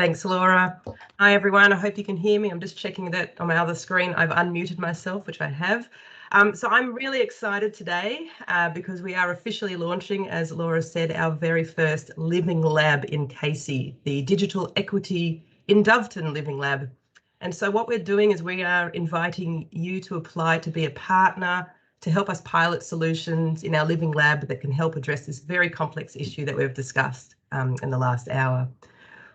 Thanks, Laura. Hi, everyone. I hope you can hear me. I'm just checking that on my other screen I've unmuted myself, which I have. So I'm really excited today because we are officially launching, as Laura said, our very first Living Lab in Casey, the Digital Equity in Doveton Living Lab. And so what we're doing is we are inviting you to apply to be a partner to help us pilot solutions in our Living Lab that can help address this very complex issue that we've discussed in the last hour.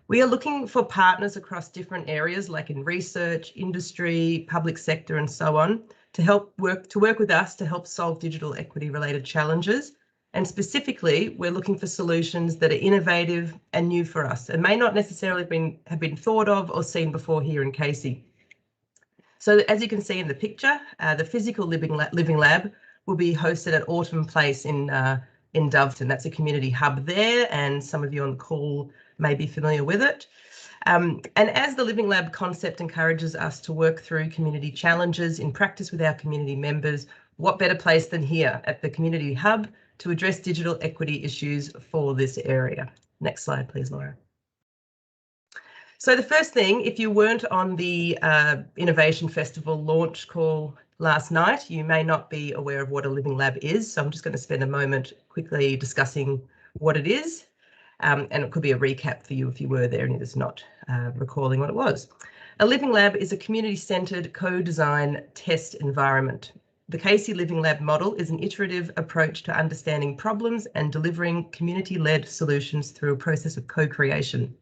We are looking for partners across different areas like in research, industry, public sector and so on to work with us to help solve digital equity related challenges. And specifically, we're looking for solutions that are innovative and new for us and may not necessarily have been thought of or seen before here in Casey. So as you can see in the picture, the physical Living Lab will be hosted at Autumn Place in Doveton. That's a community hub there, and some of you on the call may be familiar with it. And as the Living Lab concept encourages us to work through community challenges in practice with our community members, what better place than here at the community hub to address digital equity issues for this area. Next slide, please, Laura. So the first thing, if you weren't on the Innovation Festival launch call last night, you may not be aware of what a Living Lab is. So I'm just going to spend a moment quickly discussing what it is. And it could be a recap for you if you were there and you're just not recalling what it was. A Living Lab is a community-centred co-design test environment. The Casey Living Lab model is an iterative approach to understanding problems and delivering community-led solutions through a process of co-creation.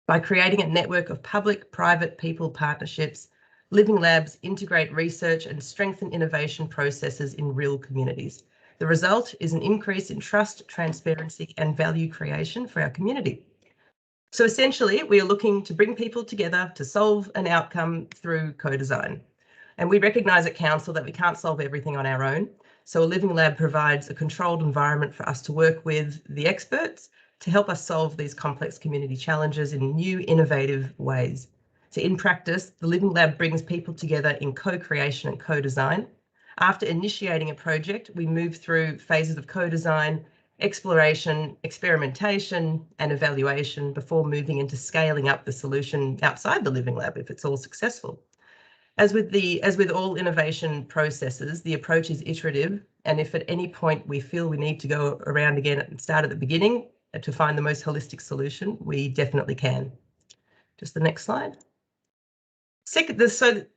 By creating a network of public-private people partnerships, Living Labs integrate research and strengthen innovation processes in real communities. The result is an increase in trust, transparency and value creation for our community. So essentially, we are looking to bring people together to solve an outcome through co-design. And we recognise at Council that we can't solve everything on our own. So a Living Lab provides a controlled environment for us to work with the experts to help us solve these complex community challenges in new, innovative ways. So in practice, the Living Lab brings people together in co-creation and co-design. After initiating a project, we move through phases of co-design, exploration, experimentation, and evaluation before moving into scaling up the solution outside the Living Lab if it's all successful. As with all innovation processes, the approach is iterative, and if at any point we feel we need to go around again and start at the beginning to find the most holistic solution, we definitely can. Just the next slide. So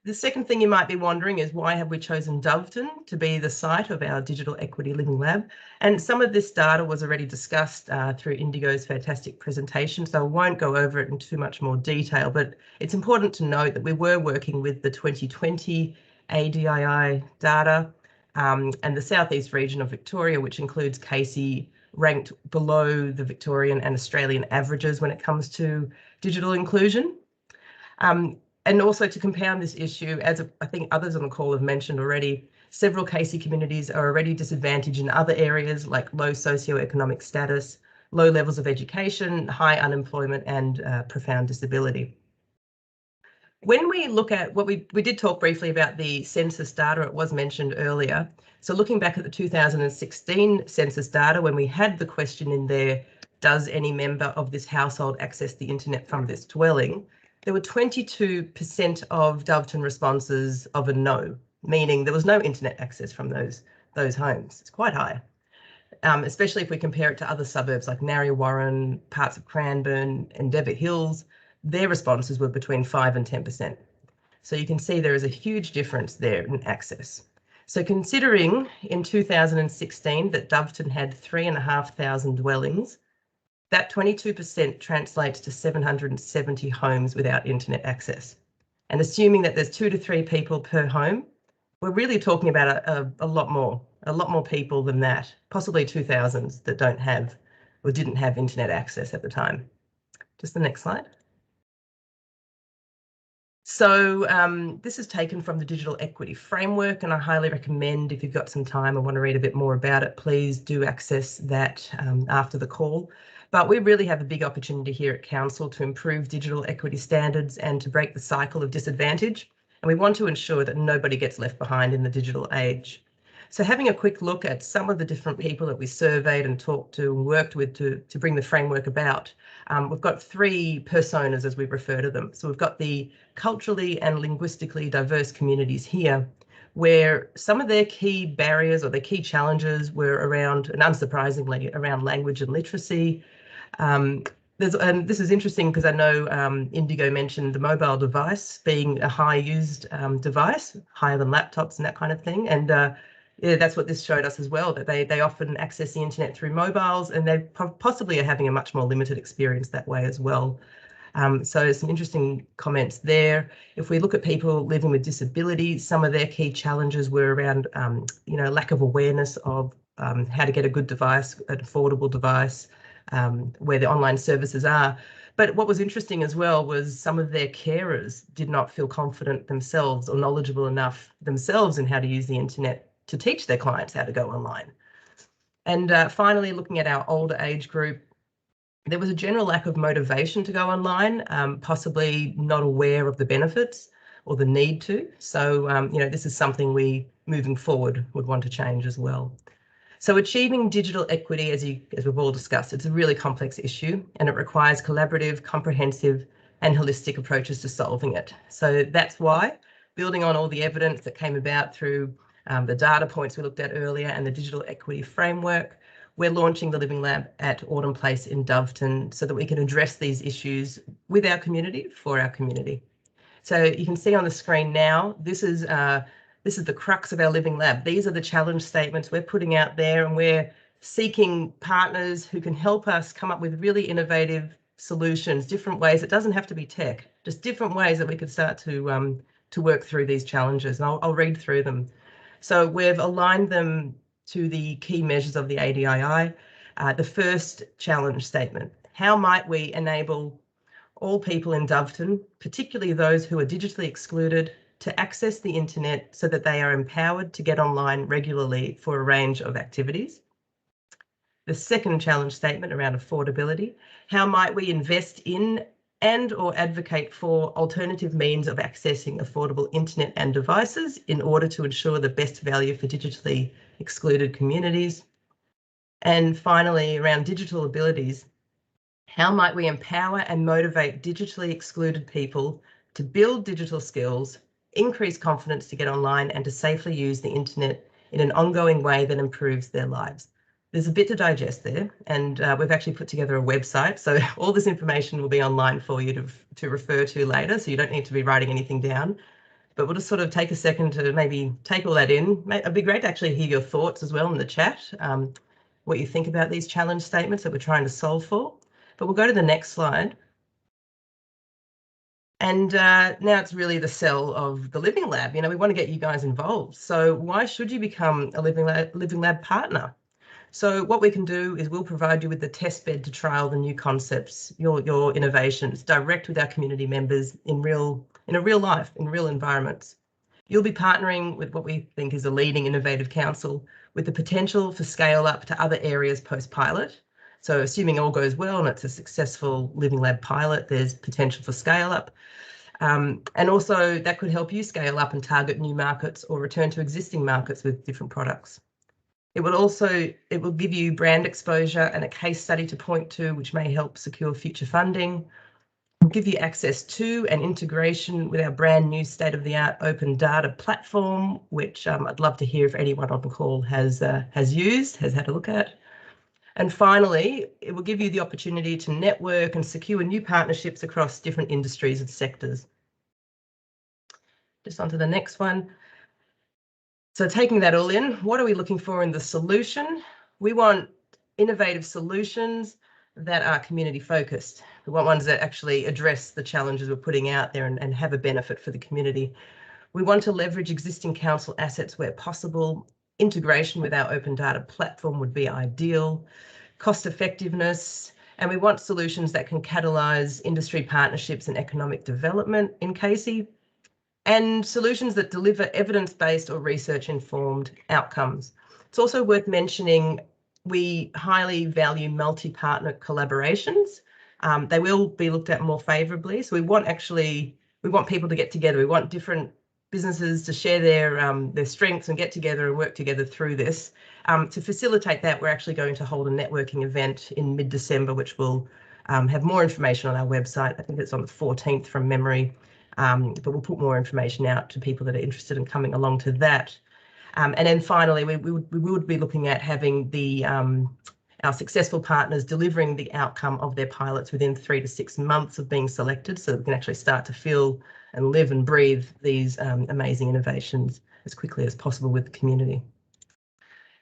the second thing you might be wondering is why have we chosen Doveton to be the site of our Digital Equity Living Lab? And some of this data was already discussed through Indigo's fantastic presentation, so I won't go over it in too much more detail, but it's important to note that we were working with the 2020 ADII data and the southeast region of Victoria, which includes Casey, ranked below the Victorian and Australian averages when it comes to digital inclusion. And also to compound this issue, as I think others on the call have mentioned already, several Casey communities are already disadvantaged in other areas like low socioeconomic status, low levels of education, high unemployment and profound disability. When we look at what we did talk briefly about the census data, it was mentioned earlier. So looking back at the 2016 census data, when we had the question in there, does any member of this household access the internet from this dwelling? There were 22% of Doveton responses of a no, meaning there was no internet access from those homes. It's quite high, especially if we compare it to other suburbs like Narre Warren, parts of Cranbourne and Devitt Hills. Their responses were between 5 and 10%. So you can see there is a huge difference there in access. So considering in 2016 that Doveton had 3,500 dwellings, that 22% translates to 770 homes without internet access. And assuming that there's 2 to 3 people per home, we're really talking about a lot more people than that, possibly 2,000 that don't have or didn't have internet access at the time. Just the next slide. So this is taken from the Digital Equity Framework, and I highly recommend if you've got some time and want to read a bit more about it, please do access that after the call. But we really have a big opportunity here at Council to improve digital equity standards and to break the cycle of disadvantage. And we want to ensure that nobody gets left behind in the digital age. So having a quick look at some of the different people that we surveyed and talked to and worked with to bring the framework about, we've got three personas, as we refer to them. So we've got the culturally and linguistically diverse communities here, where some of their key barriers or their key challenges were around, and unsurprisingly, around language and literacy. And this is interesting because I know Indigo mentioned the mobile device being a high used device, higher than laptops and that kind of thing. And yeah, that's what this showed us as well, that they often access the internet through mobiles, and they possibly are having a much more limited experience that way as well. So some interesting comments there. If we look at people living with disabilities, some of their key challenges were around, lack of awareness of how to get a good device, an affordable device, where the online services are. But what was interesting as well was some of their carers did not feel confident themselves or knowledgeable enough themselves in how to use the internet to teach their clients how to go online. And finally, looking at our older age group, there was a general lack of motivation to go online, possibly not aware of the benefits or the need to. So, this is something we, moving forward, would want to change as well. So achieving digital equity, as we've all discussed, it's a really complex issue, and it requires collaborative, comprehensive and holistic approaches to solving it. So that's why, building on all the evidence that came about through the data points we looked at earlier and the digital equity framework, we're launching the Living Lab at Autumn Place in Doveton so that we can address these issues with our community, for our community. So you can see on the screen now, this is the crux of our Living Lab. These are the challenge statements we're putting out there, and we're seeking partners who can help us come up with really innovative solutions, different ways. It doesn't have to be tech, just different ways that we could start to work through these challenges. And I'll read through them. So we've aligned them to the key measures of the ADII. The first challenge statement: how might we enable all people in Doveton, particularly those who are digitally excluded, to access the internet so that they are empowered to get online regularly for a range of activities? The second challenge statement around affordability: how might we invest in and or advocate for alternative means of accessing affordable internet and devices in order to ensure the best value for digitally excluded communities? And finally, around digital abilities: how might we empower and motivate digitally excluded people to build digital skills, increase confidence to get online and to safely use the internet in an ongoing way that improves their lives? There's a bit to digest there, and we've actually put together a website, so all this information will be online for you to refer to later, so you don't need to be writing anything down. But we'll just sort of take a second to maybe take all that in. It'd be great to actually hear your thoughts as well in the chat, what you think about these challenge statements that we're trying to solve for. But we'll go to the next slide. And now it's really the sell of the Living Lab. We want to get you guys involved. So why should you become a Living Lab partner? So what we can do is we'll provide you with the test bed to trial the new concepts, your innovations, direct with our community members in real life, in real environments. You'll be partnering with what we think is a leading innovative council with the potential for scale up to other areas post-pilot. So assuming all goes well and it's a successful Living Lab pilot, there's potential for scale up. And also that could help you scale up and target new markets or return to existing markets with different products. It will give you brand exposure and a case study to point to, which may help secure future funding. It'll give you access to and integration with our brand new state-of-the-art open data platform, which I'd love to hear if anyone on the call has had a look at. And finally, it will give you the opportunity to network and secure new partnerships across different industries and sectors. Just onto the next one. So taking that all in, what are we looking for in the solution? We want innovative solutions that are community focused. We want ones that actually address the challenges we're putting out there and have a benefit for the community. We want to leverage existing council assets where possible. Integration with our open data platform would be ideal. Cost effectiveness, and we want solutions that can catalyse industry partnerships and economic development in Casey, and solutions that deliver evidence-based or research-informed outcomes. It's also worth mentioning we highly value multi-partner collaborations. They will be looked at more favourably. So we want people to get together. We want different businesses to share their strengths and get together and work together through this. To facilitate that, we're actually going to hold a networking event in mid-December, which will have more information on our website. I think it's on the 14th from memory, but we'll put more information out to people that are interested in coming along to that. And then finally, we would be looking at having our successful partners delivering the outcome of their pilots within 3 to 6 months of being selected, so that we can actually start to feel and live and breathe these amazing innovations as quickly as possible with the community.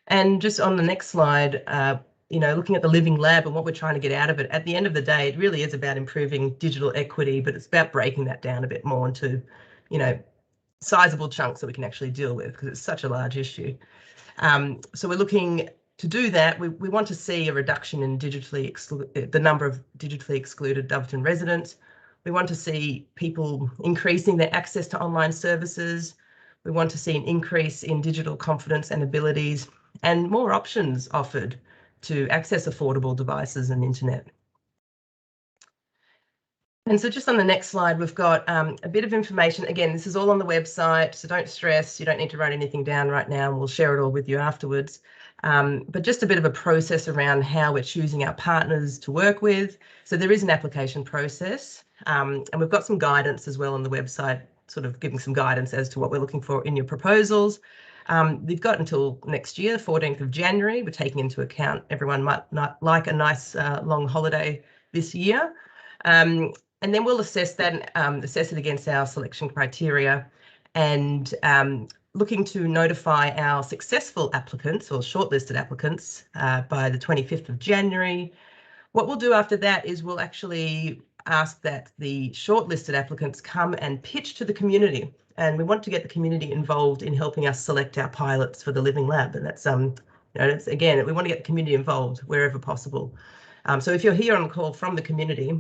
And just on the next slide, looking at the Living Lab and what we're trying to get out of it, at the end of the day, it really is about improving digital equity, but it's about breaking that down a bit more into, sizable chunks that we can actually deal with, because it's such a large issue. So we're looking to do that. We want to see a reduction in the number of digitally excluded Doveton residents. We want to see people increasing their access to online services. We want to see an increase in digital confidence and abilities, and more options offered to access affordable devices and internet. And so just on the next slide, we've got a bit of information. Again, this is all on the website, so don't stress. You don't need to write anything down right now, and we'll share it all with you afterwards. But just a bit of a process around how we're choosing our partners to work with. So there is an application process, and we've got some guidance as well on the website, sort of giving some guidance as to what we're looking for in your proposals. We've got until next year, 14th of January. We're taking into account everyone might not like a nice long holiday this year. And then we'll assess that, assess it against our selection criteria, and looking to notify our successful applicants or shortlisted applicants by the 25th of January. What we'll do after that is we'll actually ask that the shortlisted applicants come and pitch to the community. And we want to get the community involved in helping us select our pilots for the Living Lab. And that's, it's, again, we want to get the community involved wherever possible. So if you're here on the call from the community,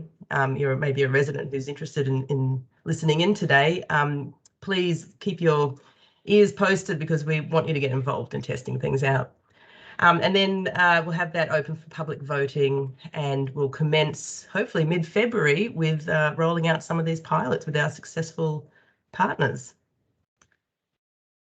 you're maybe a resident who's interested in listening in today, please keep your ears posted, because we want you to get involved in testing things out. And then we'll have that open for public voting, and we'll commence hopefully mid-February with rolling out some of these pilots with our successful partners.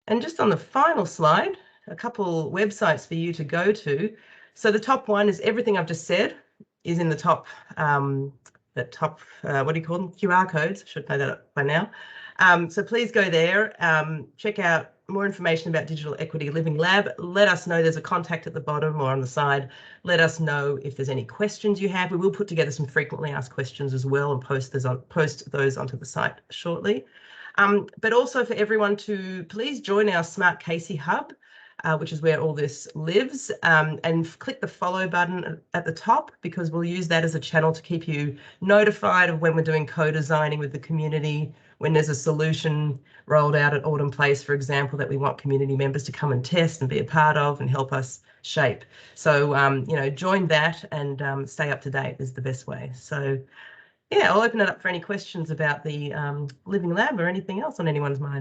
And just on the final slide, a couple websites for you to go to. So the top one is everything I've just said is in the top, what do you call them? QR codes, should know that by now. So please go there, check out more information about Digital Equity Living Lab. Let us know. There's a contact at the bottom or on the side. Let us know if there's any questions you have. We will put together some frequently asked questions as well and post those onto the site shortly. But also for everyone to please join our Smart Casey Hub, which is where all this lives, and click the follow button at the top, because we'll use that as a channel to keep you notified of when we're doing co-designing with the community, when there's a solution rolled out at Autumn Place, for example, that we want community members to come and test and be a part of and help us shape. So, join that and stay up to date is the best way. So, yeah, I'll open it up for any questions about the Living Lab or anything else on anyone's mind.